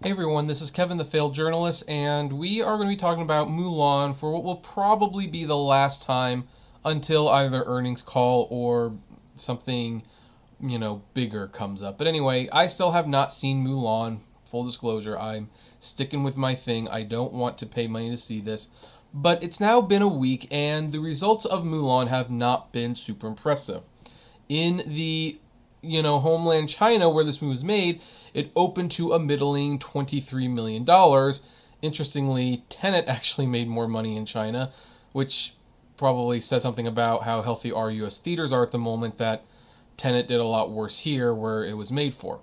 Hey everyone, this is Kevin the Failed Journalist, and we are going to be talking about Mulan for what will probably be the last time until either earnings call or something, bigger comes up. But anyway, I still have not seen Mulan. Full disclosure, I'm sticking with my thing. I don't want to pay money to see this. But it's now been a week, and the results of Mulan have not been super impressive. In the homeland China where this movie was made, it opened to a middling $23 million. Interestingly, Tenet actually made more money in China, which probably says something about how healthy our US theaters are at the moment, that Tenet did a lot worse here where it was made for.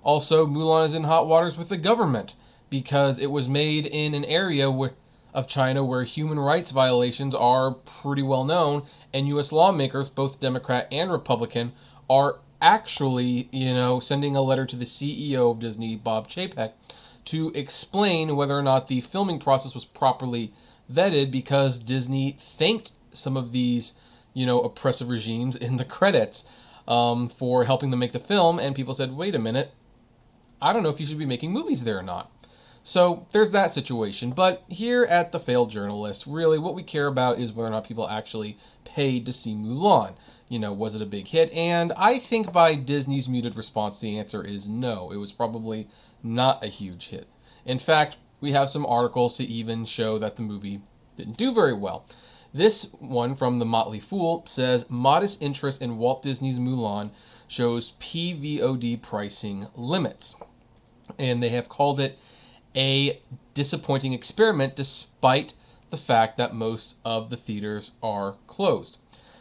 Also, Mulan is in hot waters with the government because it was made in an area of China where human rights violations are pretty well known, and US lawmakers, both Democrat and Republican, are actually, sending a letter to the CEO of Disney, Bob Chapek, to explain whether or not the filming process was properly vetted, because Disney thanked some of these, oppressive regimes in the credits for helping them make the film, and people said, wait a minute, I don't know if you should be making movies there or not. So there's that situation. But here at The Failed Journalist, really what we care about is whether or not people actually paid to see Mulan. Was it a big hit? And I think by Disney's muted response, the answer is no. It was probably not a huge hit. In fact, we have some articles to even show that the movie didn't do very well. This one from The Motley Fool says, modest interest in Walt Disney's Mulan shows PVOD pricing limits. And they have called it a disappointing experiment despite the fact that most of the theaters are closed.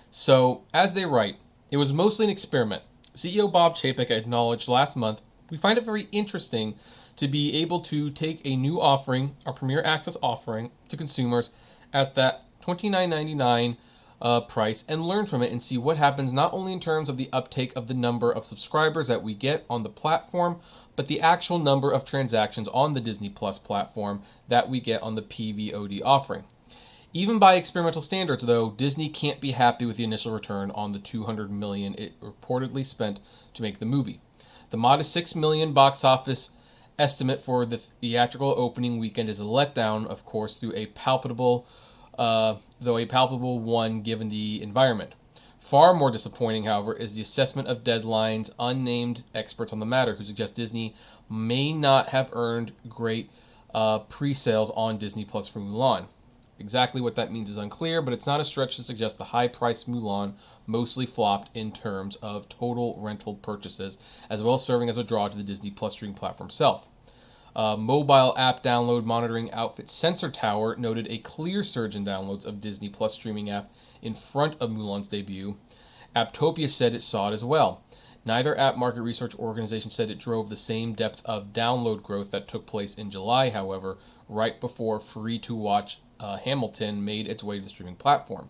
So, as they write, it was mostly an experiment. CEO Bob Chapek acknowledged last month, we find it very interesting to be able to take a new offering, our Premier Access offering, to consumers at that $29.99 price and learn from it and see what happens, not only in terms of the uptake of the number of subscribers that we get on the platform, but the actual number of transactions on the Disney Plus platform that we get on the PVOD offering. Even by experimental standards, though, Disney can't be happy with the initial return on the $200 million it reportedly spent to make the movie. The modest $6 million box office estimate for the theatrical opening weekend is a letdown, of course, though a palpable one given the environment. Far more disappointing, however, is the assessment of Deadline's unnamed experts on the matter, who suggest Disney may not have earned great pre-sales on Disney Plus for Mulan. Exactly what that means is unclear, but it's not a stretch to suggest the high-priced Mulan mostly flopped in terms of total rental purchases, as well as serving as a draw to the Disney Plus streaming platform itself. Mobile app download monitoring outfit Sensor Tower noted a clear surge in downloads of Disney Plus streaming app in front of Mulan's debut. Apptopia said it saw it as well. Neither app market research organization said it drove the same depth of download growth that took place in July, however, right before free-to-watch Hamilton made its way to the streaming platform.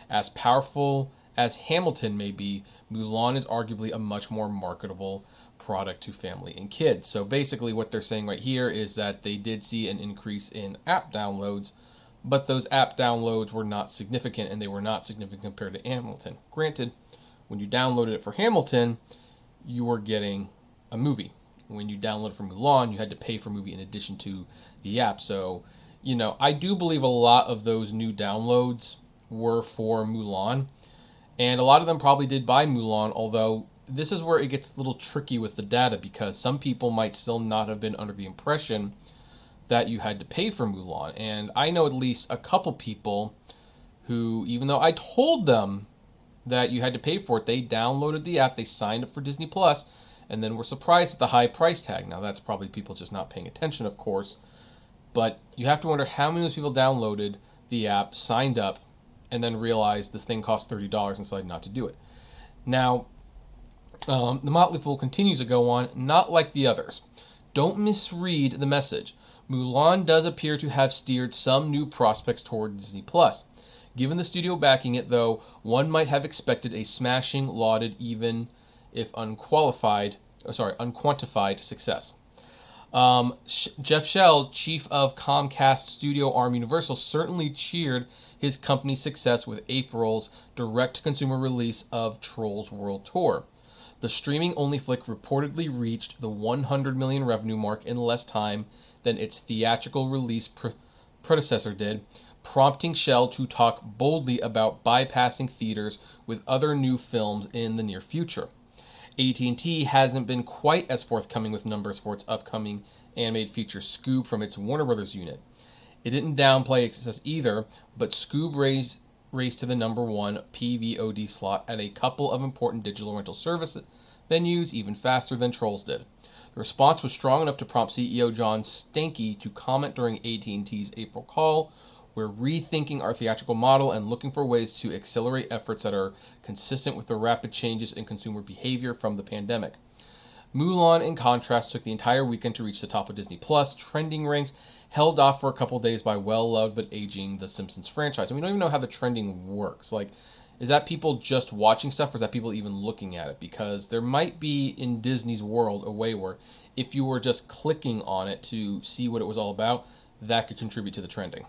As powerful as Hamilton may be, Mulan is arguably a much more marketable product to family and kids. So basically what they're saying right here is that they did see an increase in app downloads, but those app downloads were not significant, and they were not significant compared to Hamilton. Granted, when you downloaded it for Hamilton, you were getting a movie. When you downloaded for Mulan, you had to pay for a movie in addition to the app. So, I do believe a lot of those new downloads were for Mulan, and a lot of them probably did buy Mulan, although this is where it gets a little tricky with the data, because some people might still not have been under the impression that you had to pay for Mulan. And I know at least a couple people who, even though I told them that you had to pay for it, they downloaded the app, they signed up for Disney Plus, and then were surprised at the high price tag. Now, that's probably people just not paying attention, of course, but you have to wonder how many of those people downloaded the app, signed up, and then realized this thing cost $30 and decided not to do it. Now, the Motley Fool continues to go on, not like the others. Don't misread the message. Mulan does appear to have steered some new prospects toward Disney Plus. Given the studio backing it, though, one might have expected a smashing, lauded, even if unquantified success. Jeff Shell, chief of Comcast studio arm Universal, certainly cheered his company's success with April's direct-to-consumer release of Trolls World Tour. The streaming-only flick reportedly reached the 100 million revenue mark in less time than its theatrical release predecessor did, prompting Shell to talk boldly about bypassing theaters with other new films in the near future. AT&T hasn't been quite as forthcoming with numbers for its upcoming animated feature Scoob from its Warner Brothers unit. It didn't downplay its success either, but Scoob raced to the number one PVOD slot at a couple of important digital rental service venues even faster than Trolls did. The response was strong enough to prompt CEO John Stankey to comment during AT&T's April call, "We're rethinking our theatrical model and looking for ways to accelerate efforts that are consistent with the rapid changes in consumer behavior from the pandemic." Mulan, in contrast, took the entire weekend to reach the top of Disney Plus trending ranks, held off for a couple days by well-loved but aging The Simpsons franchise. And we don't even know how the trending works. Like, is that people just watching stuff, or is that people even looking at it? Because there might be, in Disney's world, a way where if you were just clicking on it to see what it was all about, that could contribute to the trending.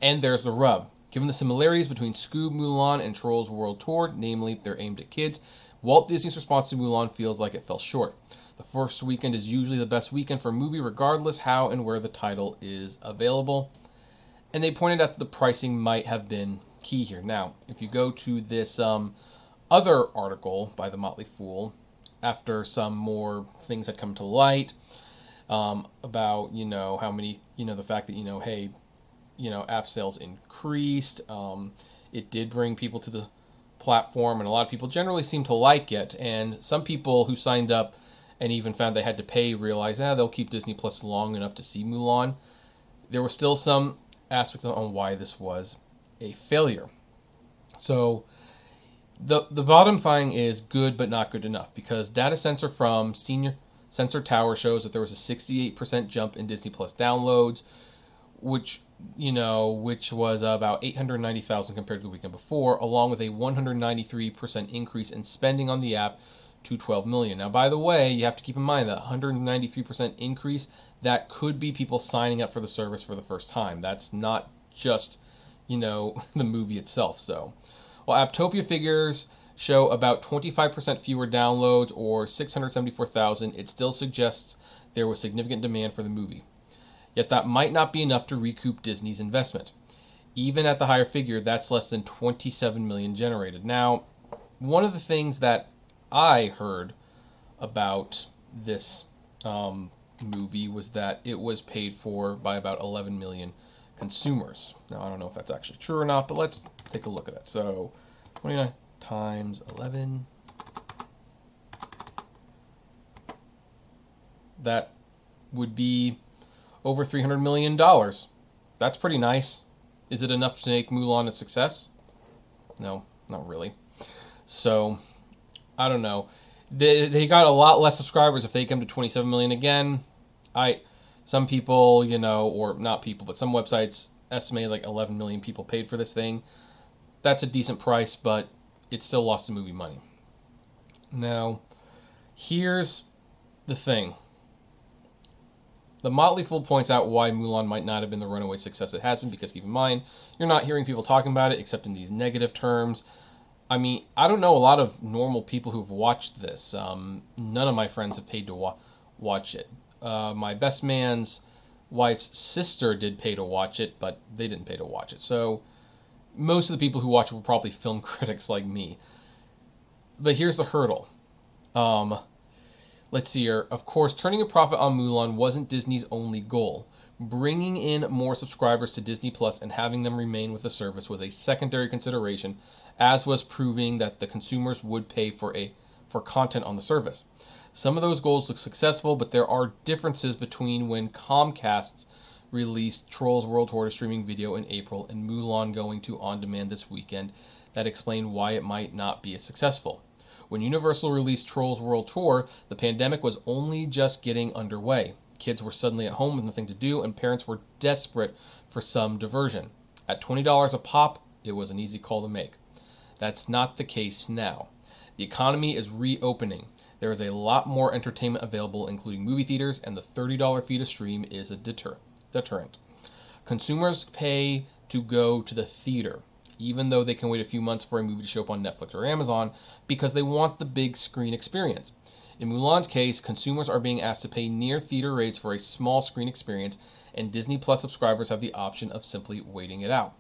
And there's the rub. Given the similarities between Scoob, Mulan, and Trolls World Tour, namely they're aimed at kids, Walt Disney's response to Mulan feels like it fell short. The first weekend is usually the best weekend for a movie, regardless how and where the title is available. And they pointed out that the pricing might have been key here. Now, if you go to this other article by the Motley Fool, after some more things had come to light about, how many, the fact that, hey, app sales increased. It did bring people to the platform, and a lot of people generally seem to like it. And some people who signed up and even found they had to pay realized, they'll keep Disney Plus long enough to see Mulan. There were still some aspects on why this was a failure. So the bottom line is good but not good enough, because data sensor from Senior Sensor Tower shows that there was a 68% jump in Disney Plus downloads, which was about 890,000 compared to the weekend before, along with a 193% increase in spending on the app to 12 million. Now, by the way, you have to keep in mind that 193% increase, that could be people signing up for the service for the first time. That's not just, the movie itself. So, while Apptopia figures show about 25% fewer downloads, or 674,000, it still suggests there was significant demand for the movie. Yet that might not be enough to recoup Disney's investment. Even at the higher figure, that's less than 27 million generated. Now, one of the things that I heard about this movie was that it was paid for by about 11 million consumers. Now, I don't know if that's actually true or not, but let's take a look at that. So, 29 times 11. That would be over $300 million. That's pretty nice. Is it enough to make Mulan a success? No, not really. So, I don't know. They got a lot less subscribers if they come to 27 million again. Some people, or not people, but some websites estimate like 11 million people paid for this thing. That's a decent price, but it still lost the movie money. Now, here's the thing. The Motley Fool points out why Mulan might not have been the runaway success it has been, because keep in mind, you're not hearing people talking about it except in these negative terms. I mean, I don't know a lot of normal people who've watched this. None of my friends have paid to watch it. My best man's wife's sister did pay to watch it, but they didn't pay to watch it. So most of the people who watch it were probably film critics like me. But here's the hurdle. Let's see here. Of course, turning a profit on Mulan wasn't Disney's only goal. Bringing in more subscribers to Disney Plus and having them remain with the service was a secondary consideration, as was proving that the consumers would pay for content on the service. Some of those goals look successful, but there are differences between when Comcast released Trolls World Tour to streaming video in April and Mulan going to on-demand this weekend that explain why it might not be as successful. When Universal released Trolls World Tour, the pandemic was only just getting underway. Kids were suddenly at home with nothing to do, and parents were desperate for some diversion. At $20 a pop, it was an easy call to make. That's not the case now. The economy is reopening. There is a lot more entertainment available, including movie theaters, and the $30 fee to stream is a deterrent. Consumers pay to go to the theater. even though they can wait a few months for a movie to show up on Netflix or Amazon, because they want the big screen experience. In Mulan's case, consumers are being asked to pay near theater rates for a small screen experience, and Disney Plus subscribers have the option of simply waiting it out.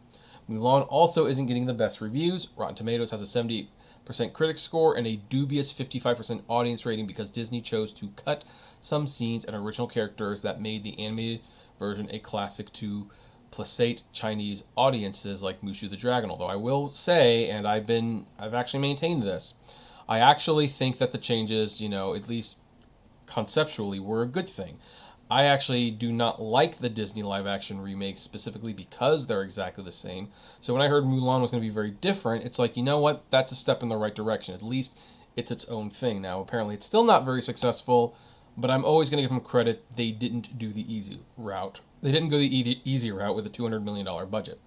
Mulan also isn't getting the best reviews. Rotten Tomatoes has a 78% critic score and a dubious 55% audience rating because Disney chose to cut some scenes and original characters that made the animated version a classic to placate Chinese audiences like Mushu the Dragon. Although I will say, and I've actually maintained this, I actually think that the changes, at least conceptually, were a good thing. I actually do not like the Disney live action remakes specifically because they're exactly the same. So when I heard Mulan was going to be very different, it's like, you know what? That's a step in the right direction. At least it's its own thing. Now, apparently it's still not very successful, but I'm always going to give them credit. They didn't do the easy route. They didn't go the easy route with a $200 million budget.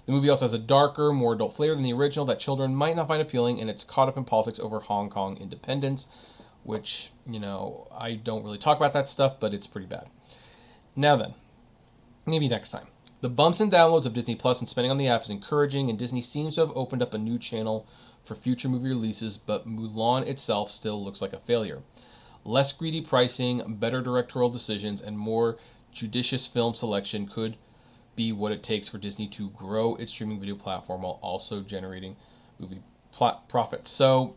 The movie also has a darker, more adult flavor than the original that children might not find appealing, and it's caught up in politics over Hong Kong independence, which, I don't really talk about that stuff, but it's pretty bad. Now then, maybe next time. The bumps and downloads of Disney Plus and spending on the app is encouraging, and Disney seems to have opened up a new channel for future movie releases, but Mulan itself still looks like a failure. Less greedy pricing, better directorial decisions, and more judicious film selection could be what it takes for Disney to grow its streaming video platform while also generating movie profits. So,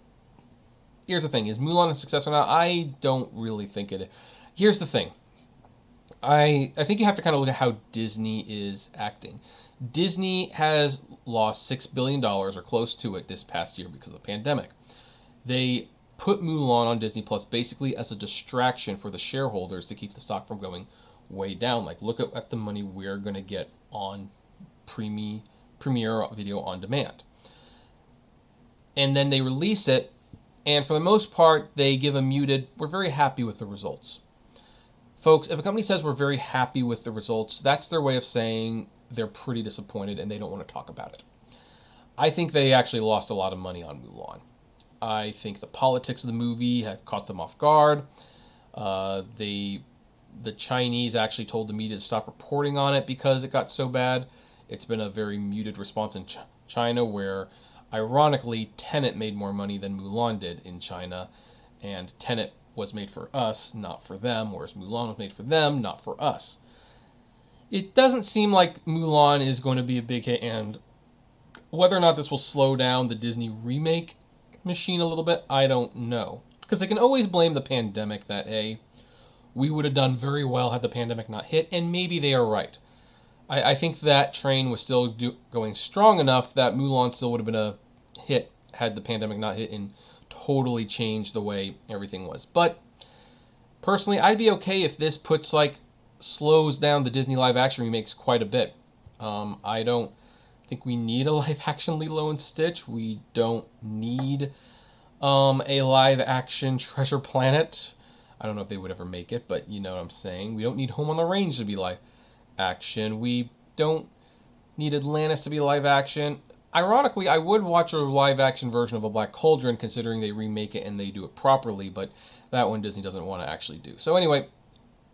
here's the thing. Is Mulan a success or not? I don't really think it is. Here's the thing. I think you have to kind of look at how Disney is acting. Disney has lost $6 billion or close to it this past year because of the pandemic. They put Mulan on Disney Plus basically as a distraction for the shareholders to keep the stock from going way down. Like, look at the money we're going to get on Premiere Video on Demand. And then they release it, and for the most part, they give a muted, we're very happy with the results. Folks, if a company says we're very happy with the results, that's their way of saying they're pretty disappointed and they don't want to talk about it. I think they actually lost a lot of money on Mulan. I think the politics of the movie have caught them off guard. The Chinese actually told the media to stop reporting on it because it got so bad. It's been a very muted response in China, where ironically Tenet made more money than Mulan did in China, and Tenet was made for us, not for them, whereas Mulan was made for them, not for us. It doesn't seem like Mulan is going to be a big hit, and whether or not this will slow down the Disney remake machine a little bit, I don't know. Because they can always blame the pandemic that, hey, we would have done very well had the pandemic not hit, and maybe they are right. I think that train was still going strong enough that Mulan still would have been a hit had the pandemic not hit and totally changed the way everything was. But personally, I'd be okay if this slows down the Disney live action remakes quite a bit. I don't think we need a live action Lilo and Stitch. We don't need a live action Treasure Planet. I don't know if they would ever make it, but you know what I'm saying. We don't need Home on the Range to be live action. We don't need Atlantis to be live action. Ironically, I would watch a live action version of A Black Cauldron, considering they remake it and they do it properly, but that one Disney doesn't want to actually do. So anyway,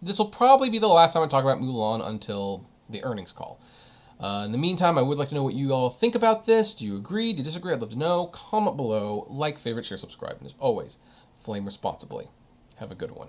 this will probably be the last time I talk about Mulan until the earnings call. In the meantime, I would like to know what you all think about this. Do you agree? Do you disagree? I'd love to know. Comment below. Like, favorite, share, subscribe. And as always, flame responsibly. Have a good one.